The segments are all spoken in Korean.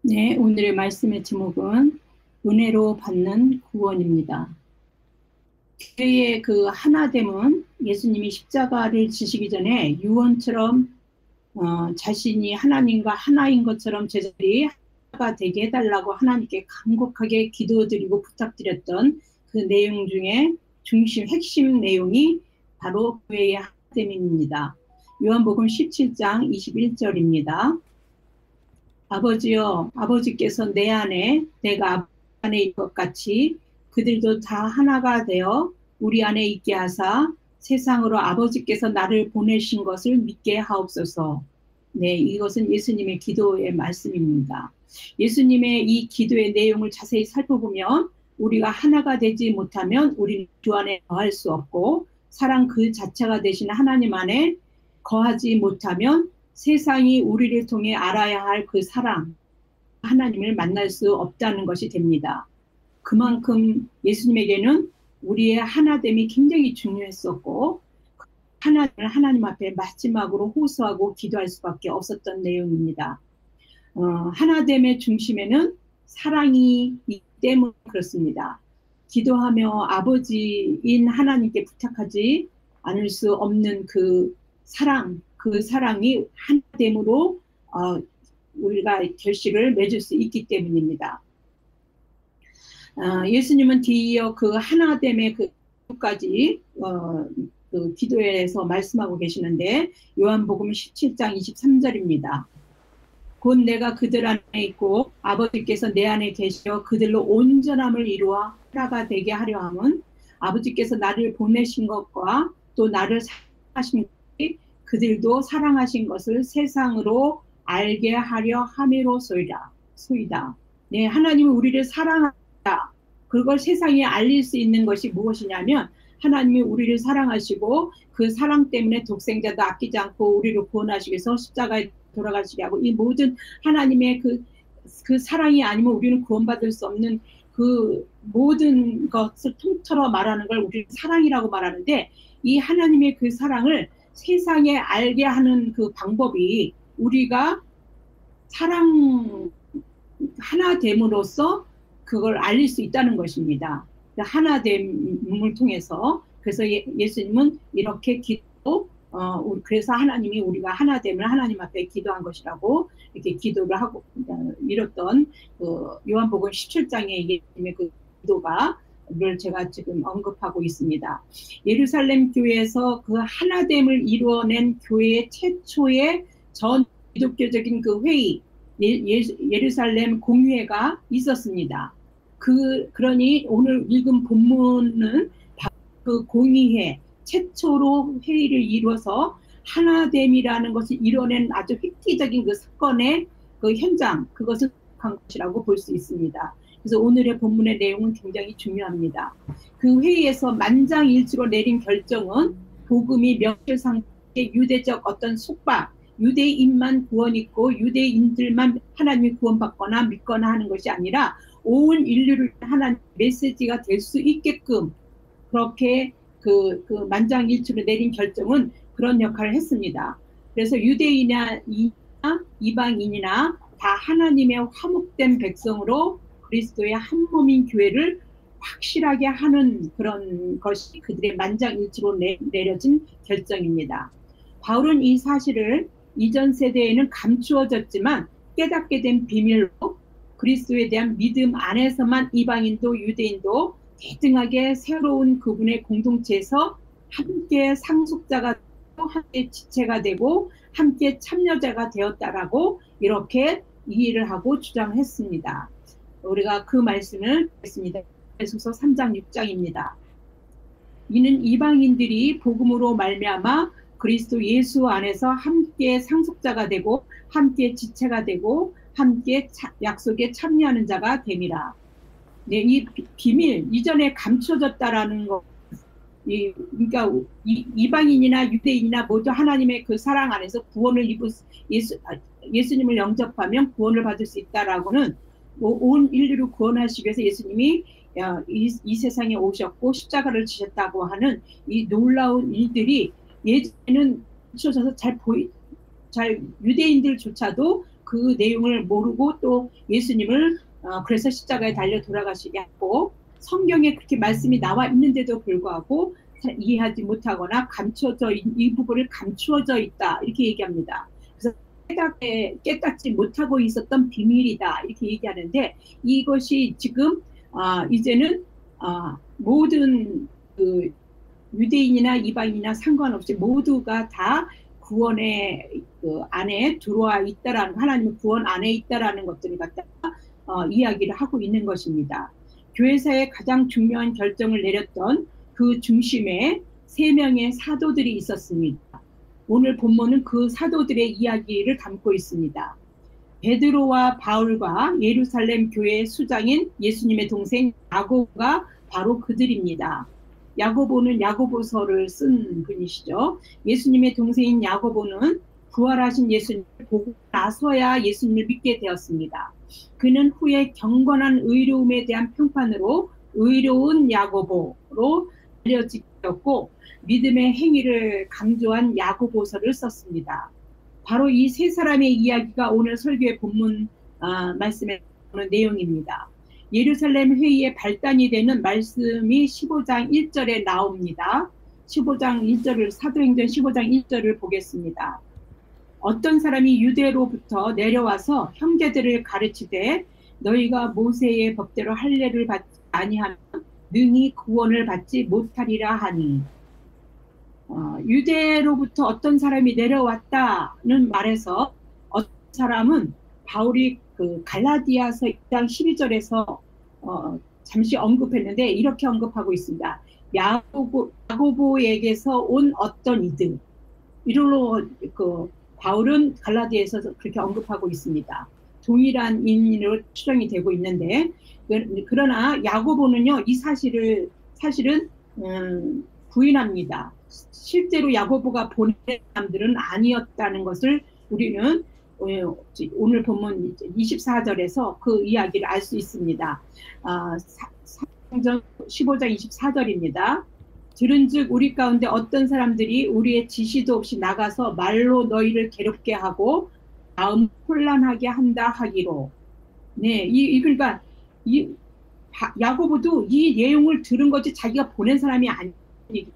네, 오늘의 말씀의 제목은 은혜로 받는 구원입니다. 교회의 그 하나됨은 예수님이 십자가를 지시기 전에 유언처럼 자신이 하나님과 하나인 것처럼 제자들이 하나가 되게 해달라고 하나님께 간곡하게 기도드리고 부탁드렸던 그 내용 중에 핵심 내용이 바로 교회의 하나됨입니다. 요한복음 17장 21절입니다. 아버지여, 아버지께서 내 안에 내가 아버지 안에 있는 것 같이 그들도 다 하나가 되어 우리 안에 있게 하사 세상으로 아버지께서 나를 보내신 것을 믿게 하옵소서. 네, 이것은 예수님의 기도의 말씀입니다. 예수님의 이 기도의 내용을 자세히 살펴보면 우리가 하나가 되지 못하면 우리는 주 안에 거할 수 없고 사랑 그 자체가 되신 하나님 안에 거하지 못하면 세상이 우리를 통해 알아야 할 그 사랑, 하나님을 만날 수 없다는 것이 됩니다. 그만큼 예수님에게는 우리의 하나됨이 굉장히 중요했었고 하나님을 하나님 앞에 마지막으로 호소하고 기도할 수밖에 없었던 내용입니다. 하나됨의 중심에는 사랑이 있기 때문에 그렇습니다. 기도하며 아버지인 하나님께 부탁하지 않을 수 없는 그 사랑이 하나됨으로 우리가 결실을 맺을 수 있기 때문입니다. 예수님은 뒤이어 그 하나됨의 그까지 그 기도에서 말씀하고 계시는데 요한복음 17장 23절입니다. 곧 내가 그들 안에 있고 아버지께서 내 안에 계시어 그들로 온전함을 이루어 하나가 되게 하려 함은 아버지께서 나를 보내신 것과 또 나를 사랑하신 것이 그들도 사랑하신 것을 세상으로 알게 하려 함이로소이다. 네, 하나님은 우리를 사랑한다. 그걸 세상에 알릴 수 있는 것이 무엇이냐면 하나님이 우리를 사랑하시고 그 사랑 때문에 독생자도 아끼지 않고 우리를 구원하시기 위해서 십자가에 돌아가시게 하고 이 모든 하나님의 그 사랑이 아니면 우리는 구원받을 수 없는 그 모든 것을 통틀어 말하는 걸 우리는 사랑이라고 말하는데 이 하나님의 그 사랑을 세상에 알게 하는 그 방법이 우리가 사랑 하나됨으로써 그걸 알릴 수 있다는 것입니다. 하나됨을 통해서 그래서 예수님은 이렇게 그래서 하나님이 우리가 하나됨을 하나님 앞에 기도한 것이라고 이렇게 기도를 하고 이뤘던 그 요한복음 17장의 예수님의 그 기도가 를 제가 지금 언급하고 있습니다. 예루살렘 교회에서 그 하나됨을 이루어낸 교회의 최초의 전 기독교적인 그 회의 예루살렘 공회가 있었습니다. 그러니 오늘 읽은 본문은 그 공의회 최초로 회의를 이루어서 하나됨이라는 것을 이뤄낸 아주 획기적인 그 사건의 그 현장 그것을 한 것이라고 볼 수 있습니다. 그래서 오늘의 본문의 내용은 굉장히 중요합니다. 그 회의에서 만장일치로 내린 결정은 복음이 명실상부의 유대적 어떤 속박, 유대인만 구원 있고 유대인들만 하나님이 구원받거나 믿거나 하는 것이 아니라 온 인류를 하나님 메시지가 될 수 있게끔 그렇게 그 만장일치로 내린 결정은 그런 역할을 했습니다. 그래서 유대인이나 이방인이나 다 하나님의 화목된 백성으로 그리스도의 한 몸인 교회를 확실하게 하는 그런 것이 그들의 만장일치로 내려진 결정입니다. 바울은 이 사실을 이전 세대에는 감추어졌지만 깨닫게 된 비밀로 그리스도에 대한 믿음 안에서만 이방인도 유대인도 대등하게 새로운 그분의 공동체에서 함께 상속자가 되고 함께 지체가 되고 함께 참여자가 되었다라고 이렇게 이해를 하고 주장했습니다. 우리가 그 말씀을 했습니다. 에베소서 3장 6장입니다. 이는 이방인들이 복음으로 말미암아 그리스도 예수 안에서 함께 상속자가 되고 함께 지체가 되고 함께 약속에 참여하는 자가 됨이라. 네, 이 비밀 이전에 감춰졌다라는 거, 그러니까 이방인이나 유대인이나 모두 하나님의 그 사랑 안에서 구원을 입을 예수님을 영접하면 구원을 받을 수 있다라고는 온 인류를 구원하시기 위해서 예수님이 이 세상에 오셨고 십자가를 지셨다고 하는 이 놀라운 일들이 예전에는 감춰져서 잘 유대인들조차도 그 내용을 모르고 또 예수님을 그래서 십자가에 달려 돌아가시게 하고 성경에 그렇게 말씀이 나와 있는데도 불구하고 이해하지 못하거나 이 부분을 감추어져 있다 이렇게 얘기합니다. 그래서 깨닫지 못하고 있었던 비밀이다 이렇게 얘기하는데 이것이 지금 이제는 모든 그 유대인이나 이방인이나 상관없이 모두가 다 구원의 그 안에 들어와 있다라는 하나님의 구원 안에 있다라는 것들을 갖다가 이야기를 하고 있는 것입니다. 교회사에 가장 중요한 결정을 내렸던 그 중심에 3명의 사도들이 있었습니다. 오늘 본문은 그 사도들의 이야기를 담고 있습니다. 베드로와 바울과 예루살렘 교회의 수장인 예수님의 동생 야고보가 바로 그들입니다. 야고보는 야고보서를 쓴 분이시죠. 예수님의 동생인 야고보는 부활하신 예수님을 보고 나서야 예수님을 믿게 되었습니다. 그는 후에 경건한 의로움에 대한 평판으로 의로운 야고보로 알려지었고 믿음의 행위를 강조한 야고보서를 썼습니다. 바로 이 3사람의 이야기가 오늘 설교의 본문 말씀에 나오는 내용입니다. 예루살렘 회의의 발단이 되는 말씀이 15장 1절에 나옵니다. 15장 1절을 사도행전 15장 1절을 보겠습니다. 어떤 사람이 유대로부터 내려와서 형제들을 가르치되 너희가 모세의 법대로 할례를 받지 아니하면 능히 구원을 받지 못하리라 하니 유대로부터 어떤 사람이 내려왔다는 말에서 어떤 사람은 바울이 그 갈라디아서 2장 12절에서 잠시 언급했는데 이렇게 언급하고 있습니다. 야고보에게서 온 어떤 이들 이rol로 그 바울은 갈라디아에서 그렇게 언급하고 있습니다. 동일한 인으로 추정이 되고 있는데 그러나 야고보는요 이 사실은 부인합니다. 실제로 야고보가 보낸 사람들은 아니었다는 것을 우리는 오늘 본문 24절에서 그 이야기를 알 수 있습니다. 사도행전 15장 24절입니다. 들은즉 우리 가운데 어떤 사람들이 우리의 지시도 없이 나가서 말로 너희를 괴롭게 하고 마음 혼란하게 한다 하기로. 네, 그러니까 야고보도 이 내용을 들은 거지 자기가 보낸 사람이 아닙니다.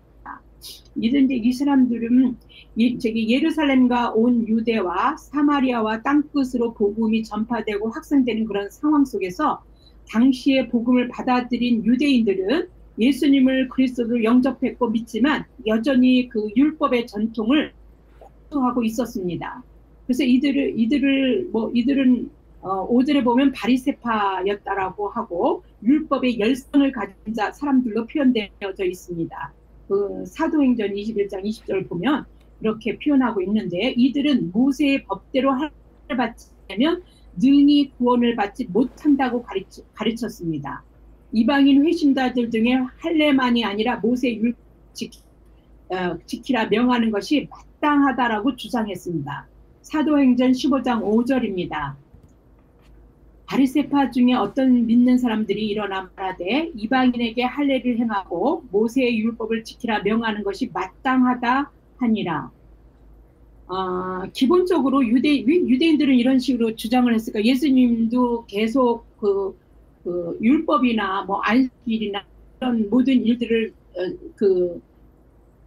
이런데 이 사람들은 예루살렘과 온 유대와 사마리아와 땅끝으로 복음이 전파되고 확산되는 그런 상황 속에서 당시에 복음을 받아들인 유대인들은 예수님을 그리스도로 영접했고 믿지만 여전히 그 율법의 전통을 고수하고 있었습니다. 그래서 이들은 5절에 보면 바리새파였다라고 하고 율법의 열성을 가진 사람들로 표현되어져 있습니다. 그 사도행전 21장 20절을 보면 이렇게 표현하고 있는데 이들은 모세의 법대로 할례를 받지 않으면 능히 구원을 받지 못한다고 가르쳤습니다. 이방인 회심자들 중에 할례만이 아니라 모세의 율법 지키라 명하는 것이 마땅하다라고 주장했습니다. 사도행전 15장 5절입니다. 바리새파 중에 어떤 믿는 사람들이 일어나 말하되 이방인에게 할례를 행하고 모세의 율법을 지키라 명하는 것이 마땅하다 하니라. 기본적으로 유대인들은 이런 식으로 주장을 했으니까 예수님도 계속 그 율법이나 뭐 안식일이나 이런 모든 일들을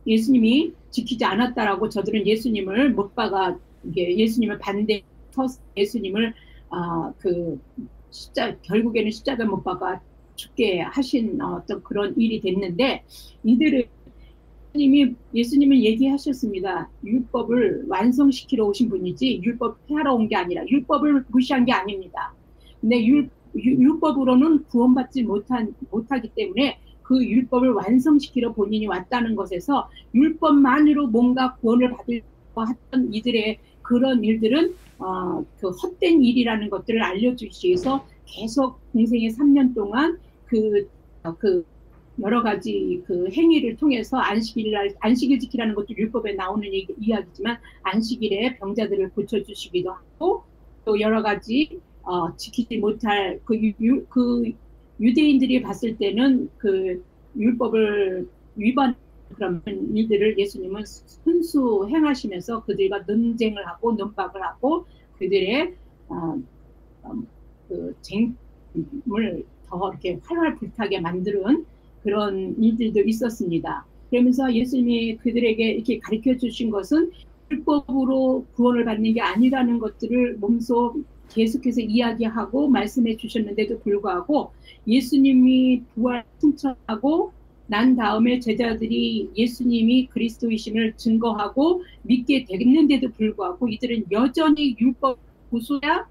예수님이 지키지 않았다라고 저들은 예수님을 못 박아 예수님을 반대해서 예수님을 결국에는 십자가 못 박아 죽게 하신 어떤 그런 일이 됐는데 이들은 예수님은 얘기하셨습니다. 율법을 완성시키러 오신 분이지 율법 폐하러 온 게 아니라 율법을 무시한 게 아닙니다. 근데 율법으로는 구원받지 못하기 때문에 그 율법을 완성시키러 본인이 왔다는 것에서 율법만으로 뭔가 구원을 받으려고 했던 이들의 그런 일들은 그 헛된 일이라는 것들을 알려주기 위해서 계속 공생의 3년 동안 그 여러 가지 그 행위를 통해서 안식일 지키라는 것도 율법에 나오는 이야기지만 안식일에 병자들을 고쳐주시기도 하고 또 여러 가지 지키지 못할 그 유대인들이 봤을 때는 그 율법을 위반 그런 일들을 예수님은 순수 행하시면서 그들과 논쟁을 하고 논박을 하고 그들의 어, 그 쟁점을 더 이렇게 활활 불타게 만드는 그런 일들도 있었습니다. 그러면서 예수님이 그들에게 이렇게 가르쳐 주신 것은 율법으로 구원을 받는 게 아니라는 것들을 몸소 계속해서 이야기하고 말씀해 주셨는데도 불구하고 예수님이 부활 승천하고 난 다음에 제자들이 예수님이 그리스도이심을 증거하고 믿게 됐는데도 불구하고 이들은 여전히 율법 고수야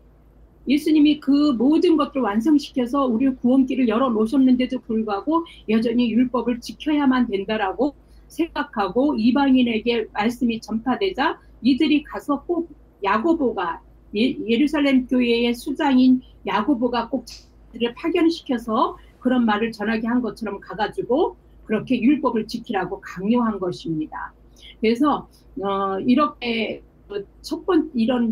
예수님이 그 모든 것들을 완성시켜서 우리의 구원길을 열어놓으셨는데도 불구하고 여전히 율법을 지켜야만 된다라고 생각하고 이방인에게 말씀이 전파되자 이들이 가서 꼭 야고보가 예루살렘 교회의 수장인 야고보가 꼭 자기들을 파견시켜서 그런 말을 전하게 한 것처럼 가가지고 그렇게 율법을 지키라고 강요한 것입니다. 그래서 이렇게 첫 번째 이런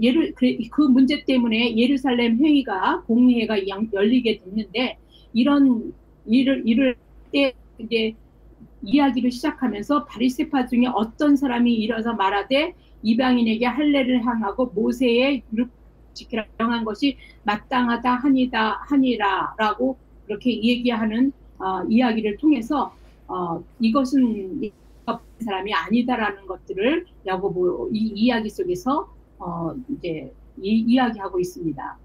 그 문제 때문에 예루살렘 회의가 공회가 열리게 됐는데 이런 일을 때 이제 이야기를 시작하면서 바리새파 중에 어떤 사람이 일어서 말하되 이방인에게 할례를 향하고 모세의 율법 지키라 명한 것이 마땅하다 하니라라고 그렇게 얘기하는 이야기를 통해서 이것은 사람이 아니다라는 것들을 야고보 이 이야기 속에서 이제 이야기하고 있습니다.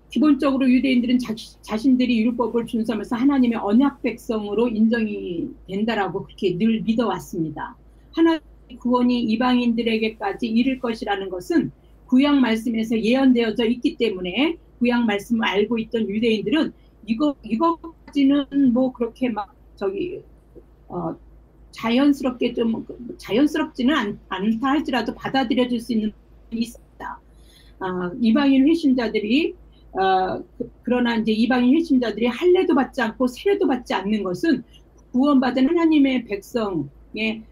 기본적으로 유대인들은 자신들이 율법을 준수하면서 하나님의 언약 백성으로 인정이 된다라고 그렇게 늘 믿어왔습니다. 하나님의 구원이 이방인들에게까지 이를 것이라는 것은 구약 말씀에서 예언되어져 있기 때문에 구약 말씀을 알고 있던 유대인들은 이거까지는 뭐 그렇게 막 자연스럽게 좀 자연스럽지는 않다 할지라도 받아들여질 수 있는 부분이 있습니다. 이방인 회신자들이 그러나 이제 이방인 회신자들이 할례도 받지 않고 세례도 받지 않는 것은 구원받은 하나님의 백성의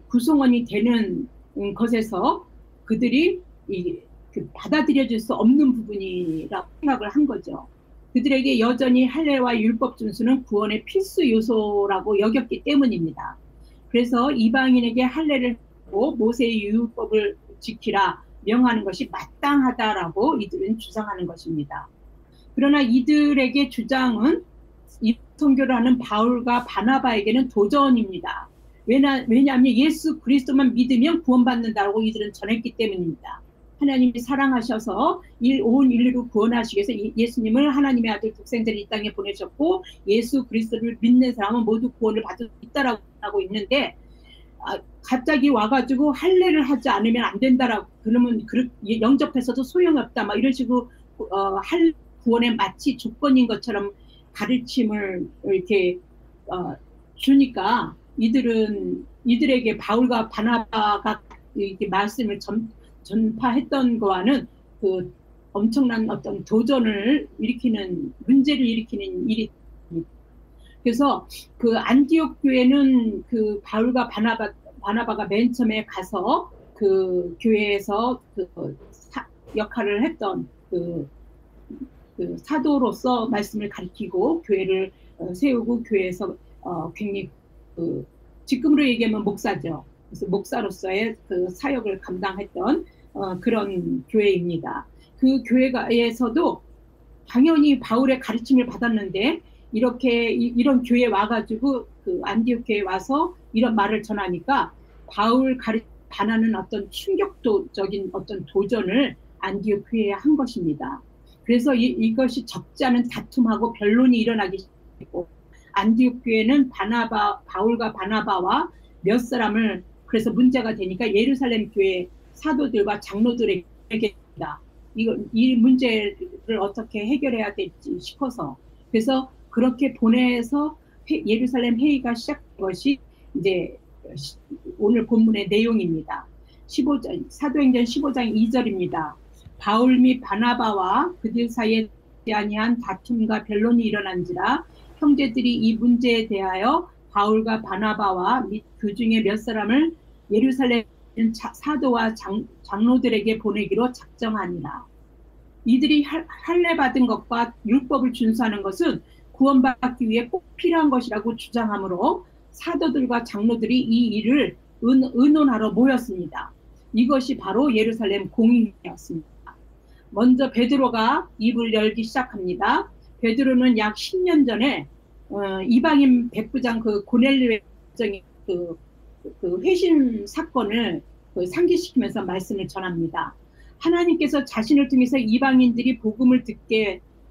구성원이 되는 것에서 그들이 받아들여질 수 없는 부분이라고 생각을 한 거죠. 그들에게 여전히 할례와 율법 준수는 구원의 필수 요소라고 여겼기 때문입니다. 그래서 이방인에게 할례를 하고 모세의 율법을 지키라 명하는 것이 마땅하다라고 이들은 주장하는 것입니다. 그러나 이들에게 주장은 이 선교를 하는 바울과 바나바에게는 도전입니다. 왜냐하면 예수 그리스도만 믿으면 구원받는다고 이들은 전했기 때문입니다. 하나님이 사랑하셔서 온 인류를 구원하시기 위해서 예수님을 하나님의 아들 독생자를 이 땅에 보내셨고 예수 그리스도를 믿는 사람은 모두 구원을 받을 수 있다라고 하고 있는데 갑자기 와가지고 할례를 하지 않으면 안 된다라고 그러면 영접해서도 소용이 없다 막 이런 식으로 할 구원의 마치 조건인 것처럼 가르침을 이렇게 주니까 이들에게 바울과 바나바가 이렇게 말씀을 전파했던 거와는 그 엄청난 어떤 도전을 일으키는 문제를 일으키는 일이 그래서 그 안디옥 교회는 그 바울과 바나바가 맨 처음에 가서 그 교회에서 역할을 했던 그 사도로서 말씀을 가르치고 교회를 세우고 교회에서 굉장히 지금으로 얘기하면 목사죠. 그래서 목사로서의 그 사역을 감당했던 그런 교회입니다. 그 교회에서도 당연히 바울의 가르침을 받았는데 이런 교회에 와가지고 그 안디옥 교회에 와서 이런 말을 전하니까 바울 반하는 어떤 충격적인 어떤 도전을 안디옥 교회에 한 것입니다. 그래서 이것이 적지 않은 다툼하고 변론이 일어나기 시작했고 안디옥 교회는 바울과 바나바와 몇 사람을 그래서 문제가 되니까 예루살렘 교회 사도들과 장로들에게 이 문제를 어떻게 해결해야 될지 싶어서 그래서 그렇게 보내서 예루살렘 회의가 시작된 것이 이제 오늘 본문의 내용입니다. 15장, 사도행전 15장 2절입니다. 바울 및 바나바와 그들 사이에 아니한 다툼과 변론이 일어난지라 형제들이 이 문제에 대하여 바울과 바나바와 및 그 중에 몇 사람을 예루살렘 사도와 장로들에게 보내기로 작정하니라. 이들이 할례 받은 것과 율법을 준수하는 것은 구원받기 위해 꼭 필요한 것이라고 주장하므로 사도들과 장로들이 이 일을 의논하러 모였습니다. 이것이 바로 예루살렘 공의회였습니다. 먼저 베드로가 입을 열기 시작합니다. 베드로는 약 10년 전에 이방인 백부장 그 고넬료의 그 회심 사건을 상기시키면서 말씀을 전합니다. 하나님께서 자신을 통해서 이방인들이 복음을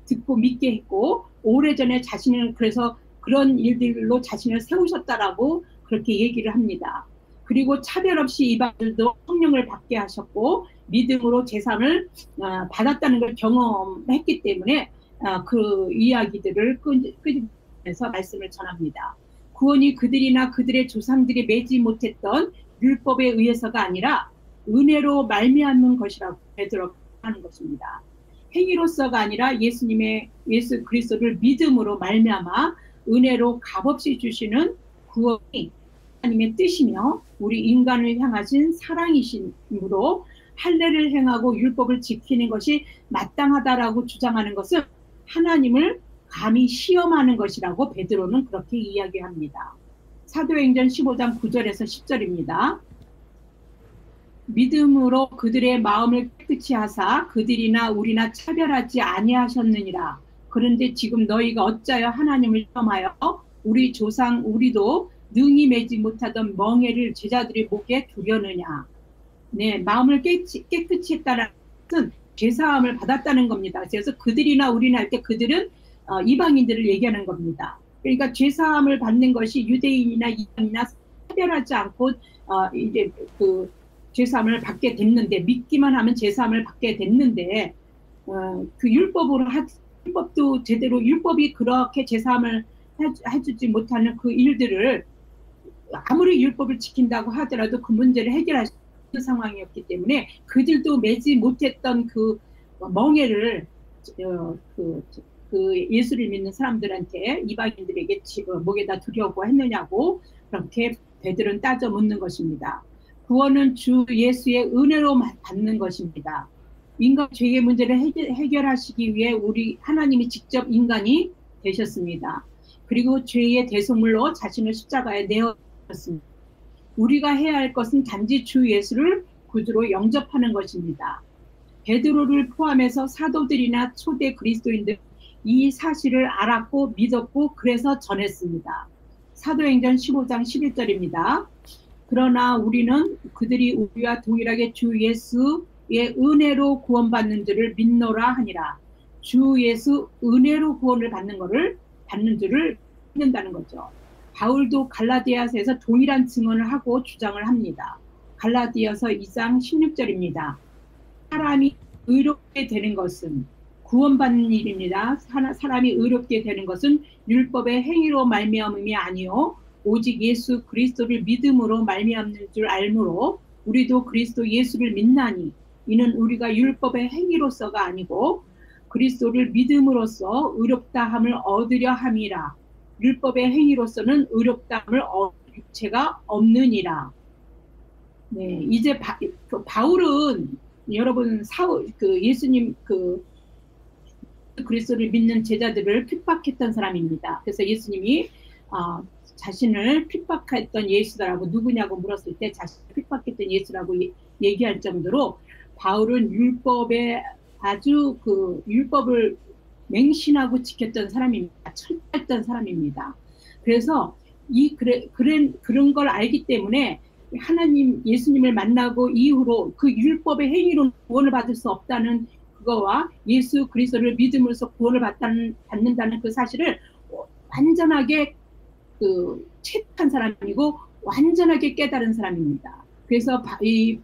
듣고 믿게 했고 오래전에 자신을 그래서 그런 일들로 자신을 세우셨다라고 그렇게 얘기를 합니다. 그리고 차별 없이 이방인들도 성령을 받게 하셨고 믿음으로 제사를 받았다는 걸 경험했기 때문에 그 이야기들을 끄집어내서 말씀을 전합니다. 구원이 그들이나 그들의 조상들이 맺지 못했던 율법에 의해서가 아니라 은혜로 말미암는 것이라고 베드로가 하는 것입니다. 행위로서가 아니라 예수 그리스도를 믿음으로 말미암아 은혜로 값없이 주시는 구원이 하나님의 뜻이며 우리 인간을 향하신 사랑이심으로 할례를 행하고 율법을 지키는 것이 마땅하다라고 주장하는 것은 하나님을 감히 시험하는 것이라고 베드로는 그렇게 이야기합니다. 사도행전 15장 9절에서 10절입니다. 믿음으로 그들의 마음을 깨끗이 하사 그들이나 우리나 차별하지 아니하셨느니라. 그런데 지금 너희가 어찌하여 하나님을 시험하여 우리 조상 우리도 능히 매지 못하던 멍에를 제자들의 목에 두려느냐. 네, 마음을 깨끗이 했다는 것은 죄사함을 받았다는 겁니다. 그래서 그들이나 우리나 할 때 그들은 이방인들을 얘기하는 겁니다. 그러니까 죄사함을 받는 것이 유대인이나 이방인이나 차별하지 않고 이제 그 죄사함을 받게 됐는데 믿기만 하면 죄사함을 받게 됐는데 그 율법도 제대로 율법이 그렇게 죄사함을 해주지 못하는 그 일들을 아무리 율법을 지킨다고 하더라도 그 문제를 해결할 수 없는 상황이었기 때문에 그들도 매지 못했던 그 멍에를 그 예수를 믿는 사람들한테 이방인들에게 목에다 두려고 했느냐고 그렇게 베드로는 따져 묻는 것입니다. 구원은 주 예수의 은혜로 받는 것입니다. 인간 죄의 문제를 해결하시기 위해 우리 하나님이 직접 인간이 되셨습니다. 그리고 죄의 대속물로 자신을 십자가에 내어주셨습니다. 우리가 해야 할 것은 단지 주 예수를 구주로 영접하는 것입니다. 베드로를 포함해서 사도들이나 초대 그리스도인들 이 사실을 알았고 믿었고 그래서 전했습니다. 사도행전 15장 11절입니다. 그러나 우리는 그들이 우리와 동일하게 주 예수의 은혜로 구원받는 줄을 믿노라 하니라. 주 예수 은혜로 구원을 받는 줄을 믿는다는 거죠. 바울도 갈라디아서에서 동일한 증언을 하고 주장을 합니다. 갈라디아서 2장 16절입니다. 사람이 의롭게 되는 것은 구원받는 일입니다. 사람이 의롭게 되는 것은 율법의 행위로 말미암음이 아니요 오직 예수 그리스도를 믿음으로 말미암는 줄 알므로 우리도 그리스도 예수를 믿나니 이는 우리가 율법의 행위로서가 아니고 그리스도를 믿음으로써 의롭다함을 얻으려 함이라. 율법의 행위로서는 의롭다함을 얻을 육체가 없느니라. 네, 이제 바울은 여러분 예수님 그리스도를 믿는 제자들을 핍박했던 사람입니다. 그래서 예수님이 자신을 핍박했던 예수라고 누구냐고 물었을 때 자신을 핍박했던 예수라고 얘기할 정도로 바울은 율법에 아주 율법을 맹신하고 지켰던 사람입니다. 철저했던 사람입니다. 그래서 그런 걸 알기 때문에 하나님 예수님을 만나고 이후로 그 율법의 행위로 구원을 받을 수 없다는 그거와 예수 그리스도를 믿음으로써 구원을 받는다는 그 사실을 완전하게 체득한 사람이고 완전하게 깨달은 사람입니다. 그래서 바울이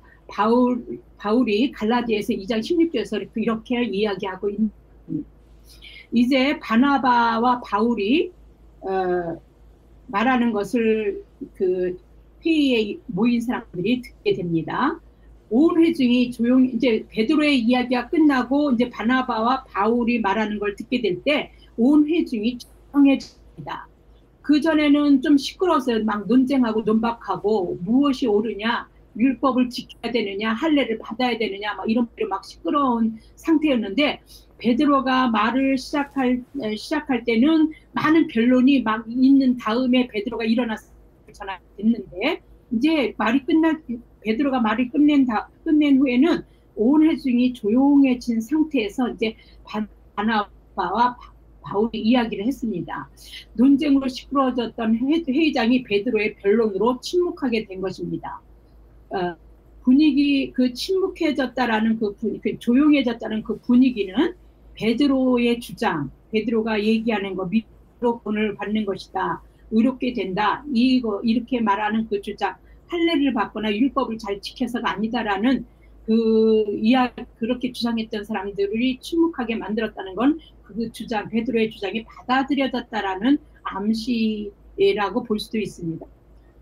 갈라디아서 2장 16절에서 이렇게 이야기하고 있는 이제 바나바와 바울이 말하는 것을 그 회의에 모인 사람들이 듣게 됩니다. 온 회중이 이제 베드로의 이야기가 끝나고 이제 바나바와 바울이 말하는 걸 듣게 될 때 온 회중이 조용해집니다. 그 전에는 좀 시끄러워서 막 논쟁하고 논박하고 무엇이 옳으냐, 율법을 지켜야 되느냐, 할례를 받아야 되느냐, 막 이런 막 시끄러운 상태였는데 베드로가 말을 시작할 때는 많은 변론이 막 있는 다음에 베드로가 일어나서 전화가 됐는데 이제 베드로가 말이 끝낸 후에는 온 회중이 조용해진 상태에서 이제 바나바와 바울이 이야기를 했습니다. 논쟁으로 시끄러워졌던 회의장이 베드로의 변론으로 침묵하게 된 것입니다. 분위기, 침묵해졌다라는 조용해졌다는 그 분위기는 베드로의 주장, 베드로가 얘기하는 거, 믿음으로 구원을 받는 것이다, 의롭게 된다, 이렇게 말하는 그 주장, 할례를 받거나 율법을 잘 지켜서가 아니다라는 그렇게 주장했던 사람들이 침묵하게 만들었다는 건 그 주장, 베드로의 주장이 받아들여졌다라는 암시라고 볼 수도 있습니다.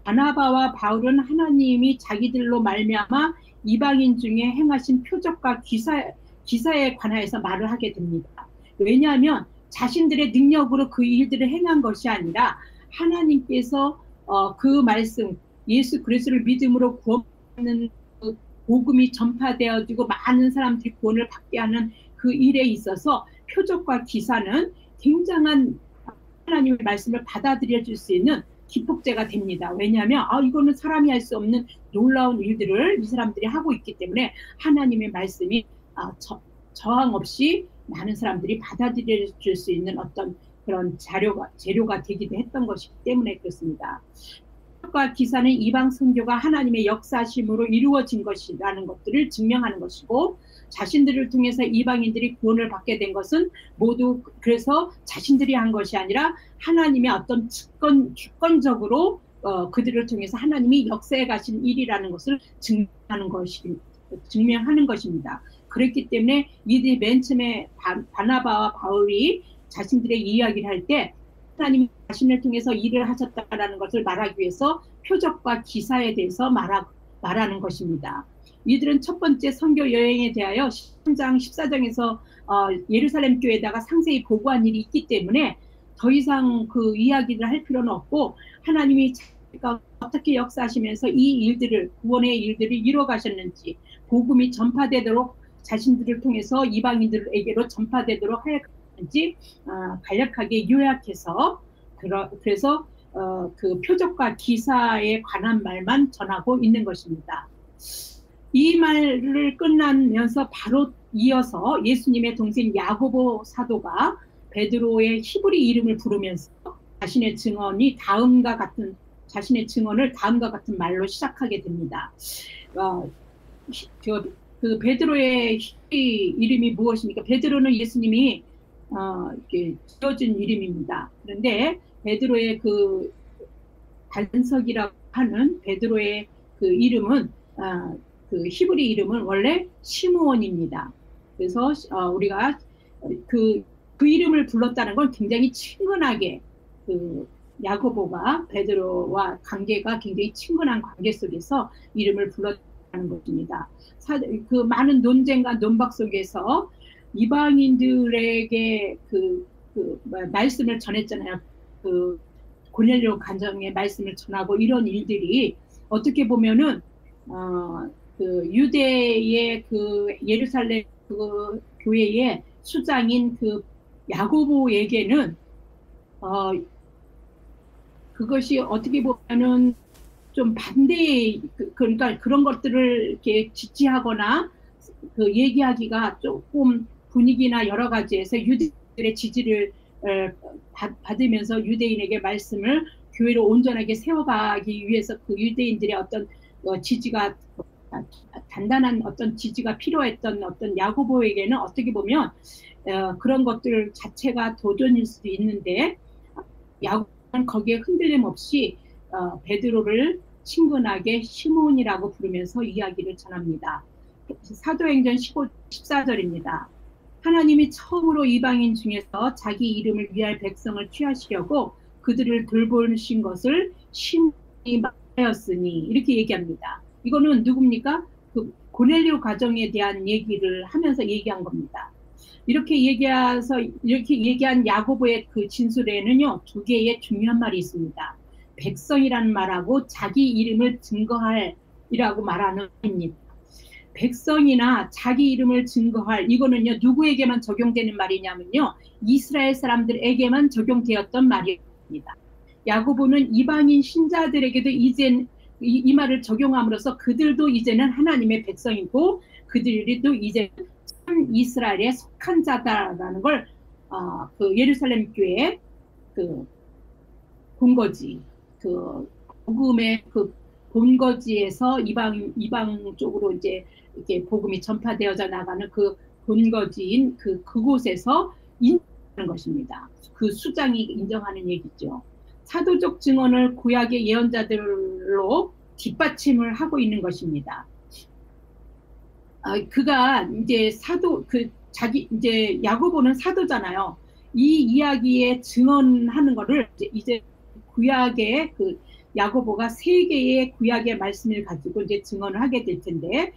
바나바와 바울은 하나님이 자기들로 말미암아 이방인 중에 행하신 표적과 기사에 관하여서 말을 하게 됩니다. 왜냐하면 자신들의 능력으로 그 일들을 행한 것이 아니라 하나님께서 그 말씀, 예수 그리스도를 믿음으로 구원받는 그 복음이 전파되어지고 많은 사람들이 구원을 받게 하는 그 일에 있어서 표적과 기사는 굉장한 하나님의 말씀을 받아들여줄 수 있는 기폭제가 됩니다. 왜냐하면 이거는 사람이 할 수 없는 놀라운 일들을 이 사람들이 하고 있기 때문에 하나님의 말씀이 저항 없이 많은 사람들이 받아들여줄 수 있는 어떤 그런 재료가 되기도 했던 것이기 때문에 그렇습니다. 표적과 기사는 이방 선교가 하나님의 역사심으로 이루어진 것이라는 것들을 증명하는 것이고, 자신들을 통해서 이방인들이 구원을 받게 된 것은 모두 그래서 자신들이 한 것이 아니라 하나님의 어떤 주권적으로 그들을 통해서 하나님이 역사해 가신 일이라는 것을 증명하는 것입니다. 그렇기 때문에 이들이 맨 처음에 바나바와 바울이 자신들의 이야기를 할 때 하나님이 자신을 통해서 일을 하셨다라는 것을 말하기 위해서 표적과 기사에 대해서 말하는 것입니다. 이들은 첫 번째 선교 여행에 대하여 13장 14장에서 예루살렘 교회에다가 상세히 보고한 일이 있기 때문에 더 이상 그 이야기를 할 필요는 없고, 하나님이 어떻게 역사하시면서 구원의 일들을 이뤄가셨는지, 복음이 전파되도록 자신들을 통해서 이방인들에게로 전파되도록 하였는지 간략하게 요약해서 그래서 그 표적과 기사에 관한 말만 전하고 있는 것입니다. 이 말을 끝나면서 바로 이어서 예수님의 동생 야고보 사도가 베드로의 히브리 이름을 부르면서 자신의 증언을 다음과 같은 말로 시작하게 됩니다. 그 베드로의 히브리 이름이 무엇입니까? 베드로는 예수님이 지어준 이름입니다. 그런데 베드로의 그 반석이라고 하는 베드로의 그 이름은 그 히브리 이름은 원래 시므온입니다. 그래서 우리가 그 이름을 불렀다는 건 굉장히 친근하게, 그 야고보가 베드로와 관계가 굉장히 친근한 관계 속에서 이름을 불렀다는 것입니다. 그 많은 논쟁과 논박 속에서 이방인들에게 그 말씀을 전했잖아요. 그 고넬료 간정의 말씀을 전하고 이런 일들이 어떻게 보면은 그 유대의 그 예루살렘 그 교회의 수장인 그 야고보에게는 그것이 어떻게 보면은 좀 반대의 그러니까 그런 것들을 이렇게 지지하거나 그 얘기하기가 조금 분위기나 여러 가지에서 유대인들의 지지를 받으면서 유대인에게 말씀을 교회로 온전하게 세워가기 위해서 그 유대인들의 어떤 지지가 단단한 어떤 지지가 필요했던 어떤 야고보에게는 어떻게 보면 그런 것들 자체가 도전일 수도 있는데, 야고보는 거기에 흔들림 없이 베드로를 친근하게 시몬이라고 부르면서 이야기를 전합니다. 사도행전 14절입니다. 하나님이 처음으로 이방인 중에서 자기 이름을 위할 백성을 취하시려고 그들을 돌보신 것을 심히 말하였으니, 이렇게 얘기합니다. 이거는 누굽니까? 그 고넬료 가정에 대한 얘기를 하면서 얘기한 겁니다. 이렇게 얘기한 야고보의 그 진술에는요, 두 개의 중요한 말이 있습니다. 백성이라는 말하고 자기 이름을 증거할이라고 말하는 말입니다. 백성이나 자기 이름을 증거할, 이거는요 누구에게만 적용되는 말이냐면요, 이스라엘 사람들에게만 적용되었던 말입니다. 야고보는 이방인 신자들에게도 이젠 이 말을 적용함으로써 그들도 이제는 하나님의 백성이고 그들이 또 이제 참 이스라엘에 속한 자다라는 걸 그 예루살렘 교회 그 본거지 그 복음의 그 본거지에서 이방 쪽으로 이제 이렇게 복음이 전파되어져 나가는 그 본거지인 그곳에서 인정하는 것입니다. 그 수장이 인정하는 얘기죠. 사도적 증언을 구약의 예언자들로 뒷받침을 하고 있는 것입니다. 그가 이제 이제 야고보는 사도잖아요. 이 이야기에 증언하는 거를 이제 구약의 야고보가 세 개의 구약의 말씀을 가지고 이제 증언을 하게 될 텐데,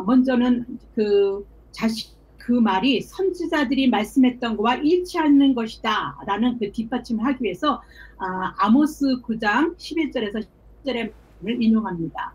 먼저는 그 말이 선지자들이 말씀했던 것과 일치하는 것이다 라는 그 뒷받침을 하기 위해서 아모스 9장 11절에서 12절의 말씀을 인용합니다.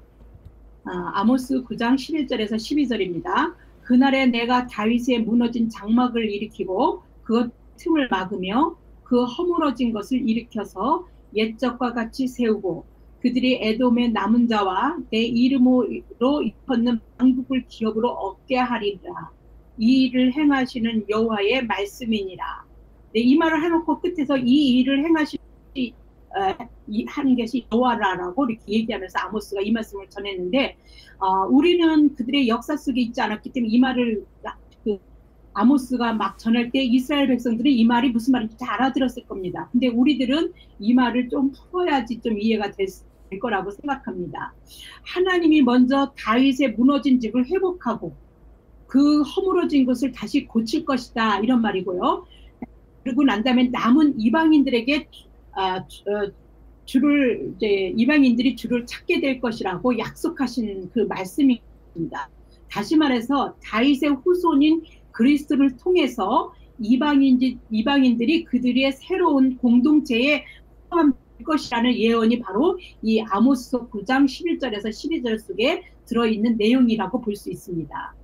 아모스 9장 11절에서 12절입니다. 그날에 내가 다윗의 무너진 장막을 일으키고 그 틈을 막으며 그 허물어진 것을 일으켜서 옛적과 같이 세우고 그들이 에돔의 남은 자와 내 이름으로 입었는 왕국을 기업으로 얻게 하리라. 이 일을 행하시는 여호와의 말씀이니라. 네, 이 말을 해놓고 끝에서 이 일을 하는 것이 여호와라라고 이렇게 얘기하면서 아모스가 이 말씀을 전했는데, 우리는 그들의 역사 속에 있지 않았기 때문에 이 말을 아모스가 막 전할 때 이스라엘 백성들은 이 말이 무슨 말인지 잘 알아들었을 겁니다. 근데 우리들은 이 말을 좀 풀어야지 좀 이해가 될 거라고 생각합니다. 하나님이 먼저 다윗의 무너진 집을 회복하고 그 허물어진 것을 다시 고칠 것이다 이런 말이고요. 그리고 난 다음에 남은 이방인들에게 이방인들이 주를 찾게 될 것이라고 약속하신 그 말씀입니다. 다시 말해서 다윗의 후손인 그리스도를 통해서 이방인들이 그들의 새로운 공동체에 포함될 것이라는 예언이 바로 이 아모스 9장 11절에서 12절 속에 들어있는 내용이라고 볼 수 있습니다.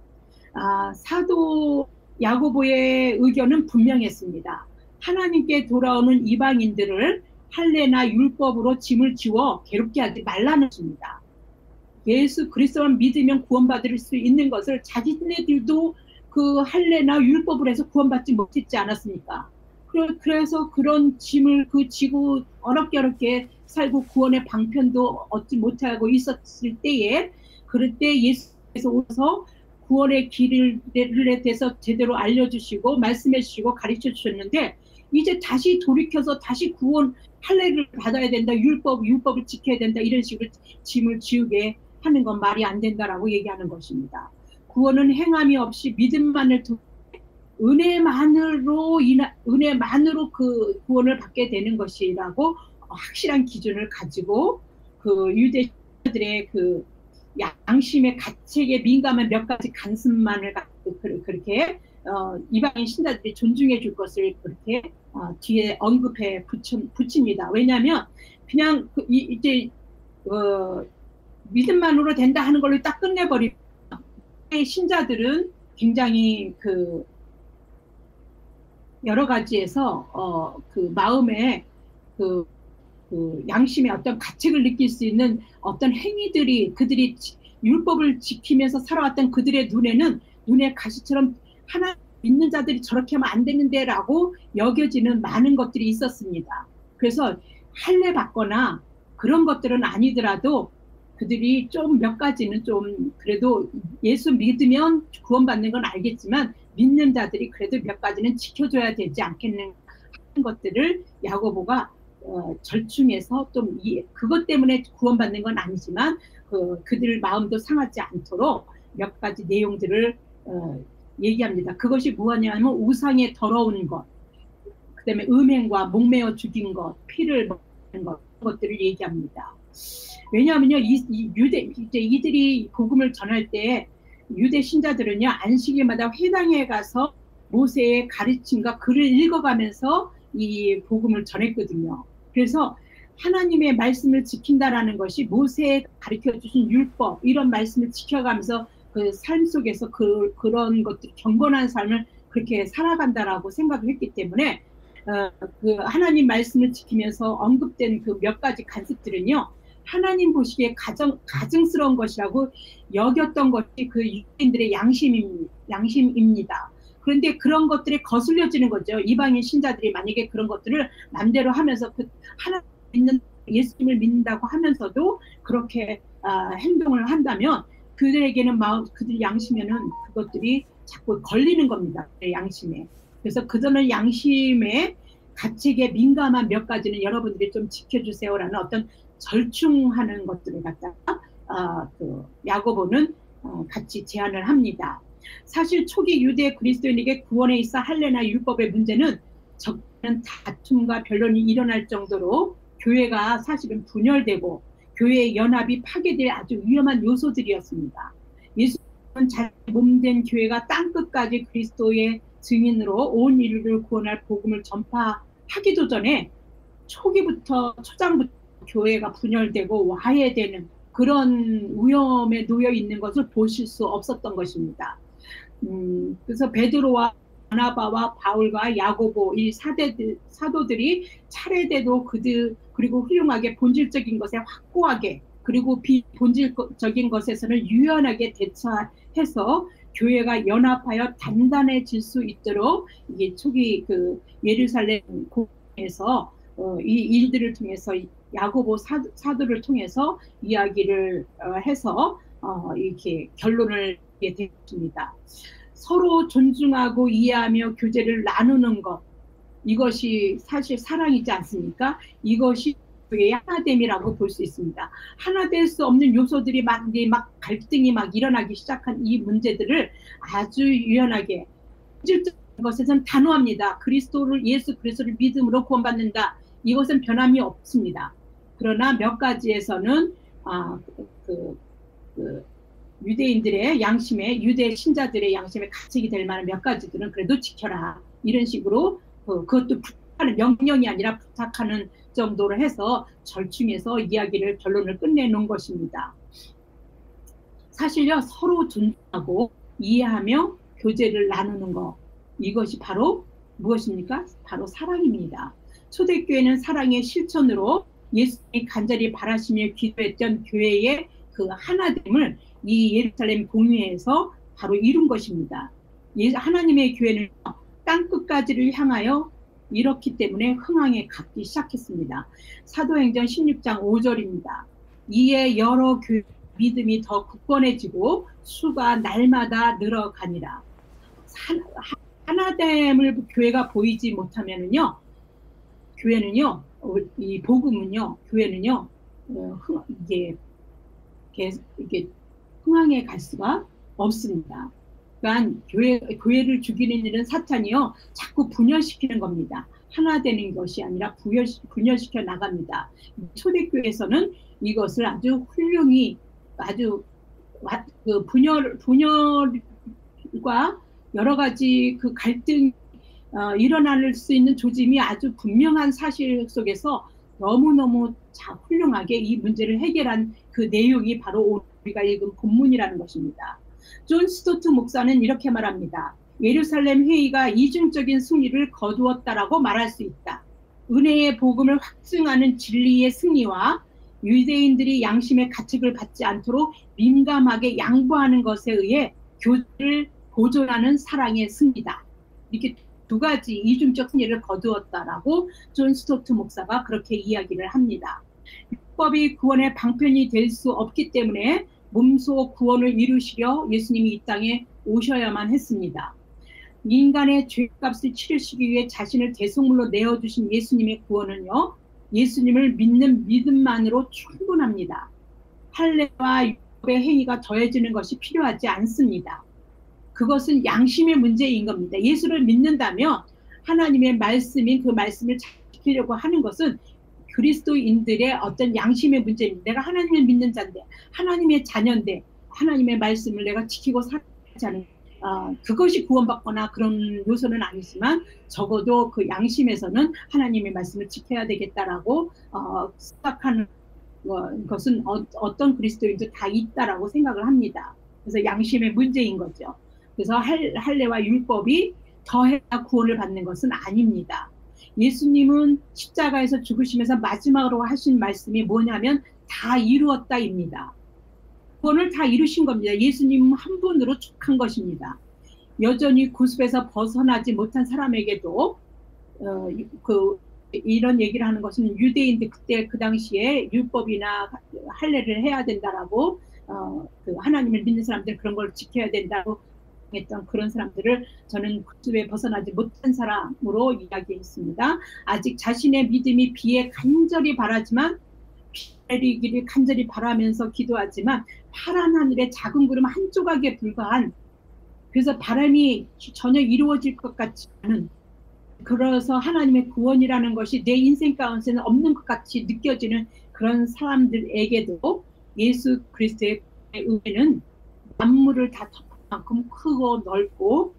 사도 야고보의 의견은 분명했습니다. 하나님께 돌아오는 이방인들을 할례나 율법으로 짐을 지워 괴롭게 하지 말라는 것입니다. 예수 그리스도만 믿으면 구원받을 수 있는 것을 자기네들도 그 할례나 율법을 해서 구원받지 못했지 않았습니까? 그래서 그런 짐을 지고 어렵게 살고 구원의 방편도 얻지 못하고 있었을 때에, 그럴 때 예수께서 오셔서 구원의 길에 대해서 제대로 알려주시고 말씀해 주시고 가르쳐 주셨는데, 이제 다시 돌이켜서 다시 구원 할례를 받아야 된다, 율법을 지켜야 된다 이런 식으로 짐을 지우게 하는 건 말이 안 된다라고 얘기하는 것입니다. 구원은 행함이 없이 믿음만을 통해 은혜만으로 그 구원을 받게 되는 것이라고 확실한 기준을 가지고 그 유대인들의 그 양심의 가책에 민감한 몇 가지 간섭만을 갖고 그렇게 이방인 신자들이 존중해 줄 것을 그렇게 뒤에 언급해 붙입니다. 왜냐하면 그냥 이제 믿음만으로 된다 하는 걸로 딱 끝내버리면 신자들은 굉장히 여러 가지에서 마음에 양심의 어떤 가책을 느낄 수 있는 어떤 행위들이, 그들이 율법을 지키면서 살아왔던 그들의 눈에 가시처럼 하나님 믿는 자들이 저렇게 하면 안 되는데 라고 여겨지는 많은 것들이 있었습니다. 그래서 할례 받거나 그런 것들은 아니더라도 그들이 좀 몇 가지는 좀 그래도 예수 믿으면 구원받는 건 알겠지만 믿는 자들이 그래도 몇 가지는 지켜줘야 되지 않겠는 하는 것들을 야고보가 절충해서 좀 그것 때문에 구원받는 건 아니지만 그들 마음도 상하지 않도록 몇 가지 내용들을 얘기합니다. 그것이 무엇이냐면 우상의 더러운 것, 그다음에 음행과 목매어 죽인 것, 피를 먹는 것, 것들을 얘기합니다. 왜냐하면요, 이들이 복음을 전할 때 유대 신자들은요, 안식일마다 회당에 가서 모세의 가르침과 글을 읽어가면서 이 복음을 전했거든요. 그래서 하나님의 말씀을 지킨다라는 것이 모세가 가르쳐 주신 율법, 이런 말씀을 지켜가면서 그 삶 속에서 그런 것들, 경건한 삶을 그렇게 살아간다라고 생각을 했기 때문에 그 하나님 말씀을 지키면서 언급된 그 몇 가지 간섭들은요, 하나님 보시기에 가증스러운 것이라고 여겼던 것이 그 유대인들의 양심입니다. 그런데 그런 것들이 거슬려지는 거죠. 이방인 신자들이 만약에 그런 것들을 맘대로 하면서 하나님 믿는 예수님을 믿는다고 하면서도 그렇게 행동을 한다면 그들에게는 그들 양심에는 그것들이 자꾸 걸리는 겁니다. 양심에. 그래서 그들은 양심의 가책에 민감한 몇 가지는 여러분들이 좀 지켜주세요라는 어떤 절충하는 것들을 갖다가 야고보는 같이 제안을 합니다. 사실 초기 유대 그리스도인에게 구원에 있어 할례나 율법의 문제는 적은 다툼과 변론이 일어날 정도로 교회가 사실은 분열되고 교회의 연합이 파괴될 아주 위험한 요소들이었습니다. 예수님은 자기 몸된 교회가 땅끝까지 그리스도의 증인으로 온 인류를 구원할 복음을 전파하기도 전에 초장부터 교회가 분열되고 와해되는 그런 위험에 놓여 있는 것을 보실 수 없었던 것입니다. 그래서 베드로와 바나바와 바울과 야고보 이 사도들이 차례대로 그리고 훌륭하게 본질적인 것에 확고하게 그리고 비본질적인 것에서는 유연하게 대처해서 교회가 연합하여 단단해질 수 있도록 이게 초기 예루살렘 공회에서 이 일들을 통해서 야고보 사도를 통해서 이야기를 해서 이렇게 결론을 내게 됐습니다. 서로 존중하고 이해하며 교제를 나누는 것, 이것이 사실 사랑이지 않습니까? 이것이 교회의 하나됨이라고 볼 수 있습니다. 하나 될 수 없는 요소들이 막 갈등이 일어나기 시작한 이 문제들을 아주 유연하게 본질적인 것에서는 단호합니다. 예수 그리스도를 믿음으로 구원받는다. 이것은 변함이 없습니다. 그러나 몇 가지에서는 유대인들의 양심에 유대 신자들의 양심에 가책이 될 만한 몇 가지들은 그래도 지켜라. 이런 식으로 그것도 부탁하는 명령이 아니라 부탁하는 정도로 해서 절충해서 결론을 끝내놓은 것입니다. 사실요, 서로 존중하고 이해하며 교제를 나누는 것, 이것이 바로 무엇입니까? 바로 사랑입니다. 초대교회는 사랑의 실천으로 예수님이 간절히 바라시며 기도했던 교회의 그 하나됨을 이 예루살렘 공회에서 바로 이룬 것입니다. 하나님의 교회는 땅끝까지를 향하여 이렇기 때문에 흥황에 갖기 시작했습니다. 사도행전 16장 5절입니다. 이에 여러 교회 믿음이 더 굳건해지고 수가 날마다 늘어가니라. 하나됨을 교회가 보이지 못하면은요, 교회는요, 이 복음은요, 교회는요, 이게 흥황에 갈 수가 없습니다. 그러니까 교회를 죽이는 일은 사탄이요, 자꾸 분열시키는 겁니다. 하나 되는 것이 아니라 분열시켜 나갑니다. 초대교회에서는 이것을 아주 훌륭히 분열과 여러 가지 그 갈등이 일어날 수 있는 조짐이 아주 분명한 사실 속에서 너무너무 훌륭하게 이 문제를 해결한 그 내용이 바로 우리가 읽은 본문이라는 것입니다. 존 스토트 목사는 이렇게 말합니다. 예루살렘 회의가 이중적인 승리를 거두었다라고 말할 수 있다. 은혜의 복음을 확증하는 진리의 승리와 유대인들이 양심의 가책을 받지 않도록 민감하게 양보하는 것에 의해 교제를 보존하는 사랑의 승리다. 이렇게 두 가지 이중적 승리를 거두었다라고 존 스토트 목사가 그렇게 이야기를 합니다. 율법이 구원의 방편이 될 수 없기 때문에 몸소 구원을 이루시려 예수님이 이 땅에 오셔야만 했습니다. 인간의 죄값을 치르시기 위해 자신을 대속물로 내어주신 예수님의 구원은요, 예수님을 믿는 믿음만으로 충분합니다. 할례와 율법의 행위가 더해지는 것이 필요하지 않습니다. 그것은 양심의 문제인 겁니다. 예수를 믿는다면 하나님의 말씀인 그 말씀을 지키려고 하는 것은 그리스도인들의 어떤 양심의 문제입니다. 내가 하나님을 믿는 자인데, 하나님의 자녀인데, 하나님의 말씀을 내가 지키고 살지 않은 그것이 구원받거나 그런 요소는 아니지만 적어도 그 양심에서는 하나님의 말씀을 지켜야 되겠다라고 생각하는 것은 어떤 그리스도인도 다 있다라고 생각을 합니다. 그래서 양심의 문제인 거죠. 그래서 할례와 율법이 더해야 구원을 받는 것은 아닙니다. 예수님은 십자가에서 죽으시면서 마지막으로 하신 말씀이 뭐냐면 다 이루었다입니다. 구원을 다 이루신 겁니다. 예수님 한 분으로 족한 것입니다. 여전히 구습에서 벗어나지 못한 사람에게도 이런 얘기를 하는 것은 유대인들 그때 그 당시에 율법이나 할례를 해야 된다라고 하나님을 믿는 사람들 그런 걸 지켜야 된다고 했던 그런 사람들을 저는 구습에 벗어나지 못한 사람으로 이야기했습니다. 아직 자신의 믿음이 비에 간절히 바라지만 비 내리기를 간절히 바라면서 기도하지만 파란 하늘의 작은 구름 한 조각에 불과한, 그래서 바람이 전혀 이루어질 것 같지 않은, 그래서 하나님의 구원이라는 것이 내 인생 가운데는 없는 것 같이 느껴지는 그런 사람들에게도 예수 그리스도의 은혜는 만물을 다 덮을 만큼 크고 넓고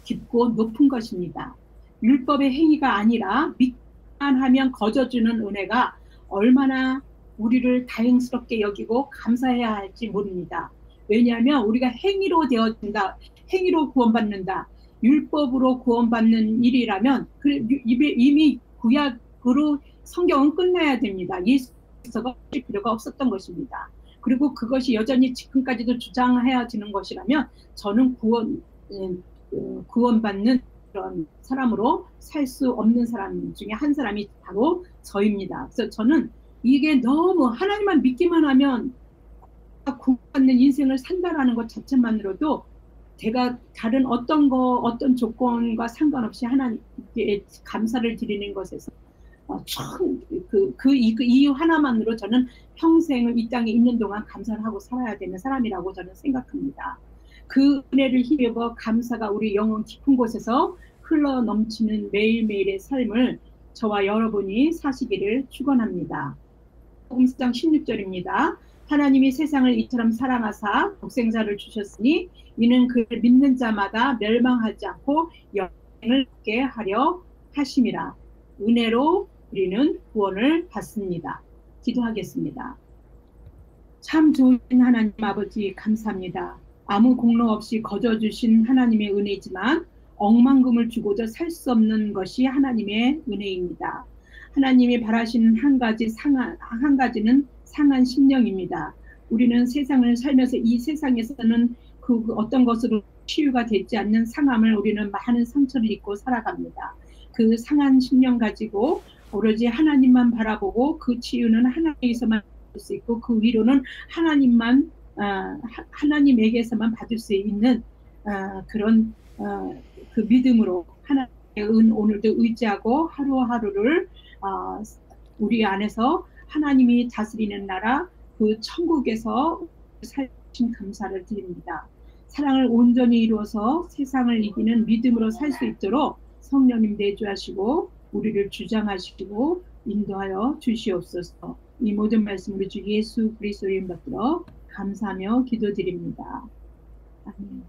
깊고 높은 것입니다. 율법의 행위가 아니라 믿기만 하면 거저주는 은혜가 얼마나 우리를 다행스럽게 여기고 감사해야 할지 모릅니다. 왜냐하면 우리가 행위로 되어진다, 행위로 구원받는다, 율법으로 구원받는 일이라면 이미 구약으로 성경은 끝나야 됩니다. 예수가 올 필요가 없었던 것입니다. 그리고 그것이 여전히 지금까지도 주장해야지는 것이라면 저는 구원받는 그런 사람으로 살 수 없는 사람 중에 한 사람이 바로 저입니다. 그래서 저는 이게 너무 하나님만 믿기만 하면 구원받는 인생을 산다라는 것 자체만으로도 제가 다른 어떤 조건과 상관없이 하나님께 감사를 드리는 것에서 그 이유 하나만으로 저는 평생을 이 땅에 있는 동안 감사를 하고 살아야 되는 사람이라고 저는 생각합니다. 그 은혜를 힘입어 감사가 우리 영혼 깊은 곳에서 흘러 넘치는 매일매일의 삶을 저와 여러분이 사시기를 축원합니다. 복음 4장 16절입니다. 하나님이 세상을 이처럼 사랑하사 독생자를 주셨으니 이는 그를 믿는 자마다 멸망하지 않고 영생을 얻게 하려 하심이라. 은혜로 우리는 구원을 받습니다. 기도하겠습니다. 참 좋은 하나님 아버지 감사합니다. 아무 공로 없이 거저주신 하나님의 은혜지만 억만금을 주고도 살 수 없는 것이 하나님의 은혜입니다. 하나님이 바라시는 한 가지는 상한 심령입니다. 우리는 세상을 살면서 이 세상에서는 그 어떤 것으로 치유가 되지 않는 상함을 우리는 많은 상처를 입고 살아갑니다. 그 상한 심령 가지고 오로지 하나님만 바라보고 그 치유는 하나님에게서만 받을 수 있고 그 위로는 하나님에게서만 받을 수 있는 그런 그 믿음으로 하나님의 오늘도 의지하고 하루하루를 우리 안에서 하나님이 다스리는 나라 그 천국에서 살신 감사를 드립니다. 사랑을 온전히 이루어서 세상을 이기는 믿음으로 살 수 있도록 성령님 내주하시고 우리를 주장하시고 인도하여 주시옵소서. 이 모든 말씀으로 주 예수 그리스도의 이름 받들어 감사하며 기도드립니다. 아멘.